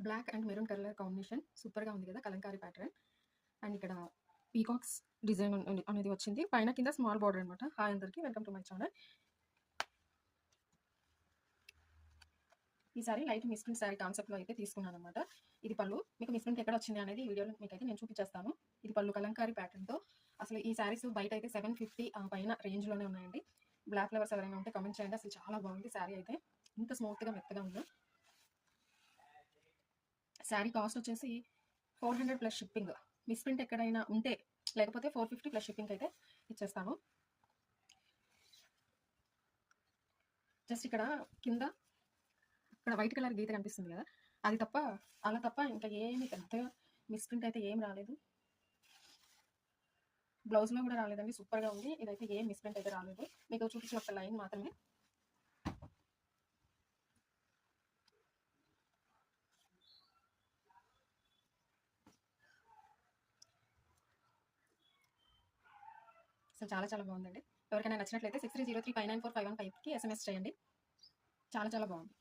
Black and maroon colour combination సూపర్గా ఉంది కదా, కలంకారీ ప్యాటర్న్. అండ్ ఇక్కడ పీకాక్స్ డిజైన్ అనేది వచ్చింది, పైన కింద స్మాల్ బార్డర్ అనమాట. హాయ్ అందరికి, వెల్కమ్ టు మై ఛానల్. ఈ సారీ లైట్ మిస్ప్రింట్ శారీ కాన్సెప్ట్లో అయితే తీసుకున్నాను అనమాట. ఇది పళ్ళు, మీకు మిస్ప్రింట్ ఎక్కడ వచ్చింది అనేది వీడియోలో మీకు అయితే నేను చూపించేస్తాను. ఇది పళ్ళు కలంకారీ ప్యాటర్న్తో. అసలు ఈ శారీస్ బయట అయితే 750 పైన రేంజ్లోనే ఉన్నాయండి. బ్లాక్ ఫ్లవర్స్ ఎవరైనా ఉంటే కమెంట్ చేయండి. అసలు చాలా బాగుంది శారీ అయితే, ఇంత స్మూత్గా మెత్తగా ఉందో. శారీ కాస్ట్ వచ్చేసి 400 ప్లస్ షిప్పింగ్. మిస్ప్రింట్ ఎక్కడైనా ఉంటే, లేకపోతే 450 ప్లస్ షిప్పింగ్ అయితే ఇచ్చేస్తాను. జస్ట్ ఇక్కడ కింద ఇక్కడ వైట్ కలర్ గీత కనిపిస్తుంది కదా, అది తప్ప అలా తప్ప ఇంకా ఏమి పెద్దగా మిస్ప్రింట్ అయితే ఏం రాలేదు. బ్లౌజ్లో కూడా రాలేదండి, సూపర్గా ఉంది. ఇదైతే ఏం మిస్ప్రింట్ అయితే రాలేదు, మీకు చూపించిన ఒక లైన్ మాత్రమే. అసలు చాలా చాలా బాగుందండి. ఎవరికైనా నచ్చినట్లయితే 6303594515కి SMS చేయండి. చాలా చాలా బాగుంది.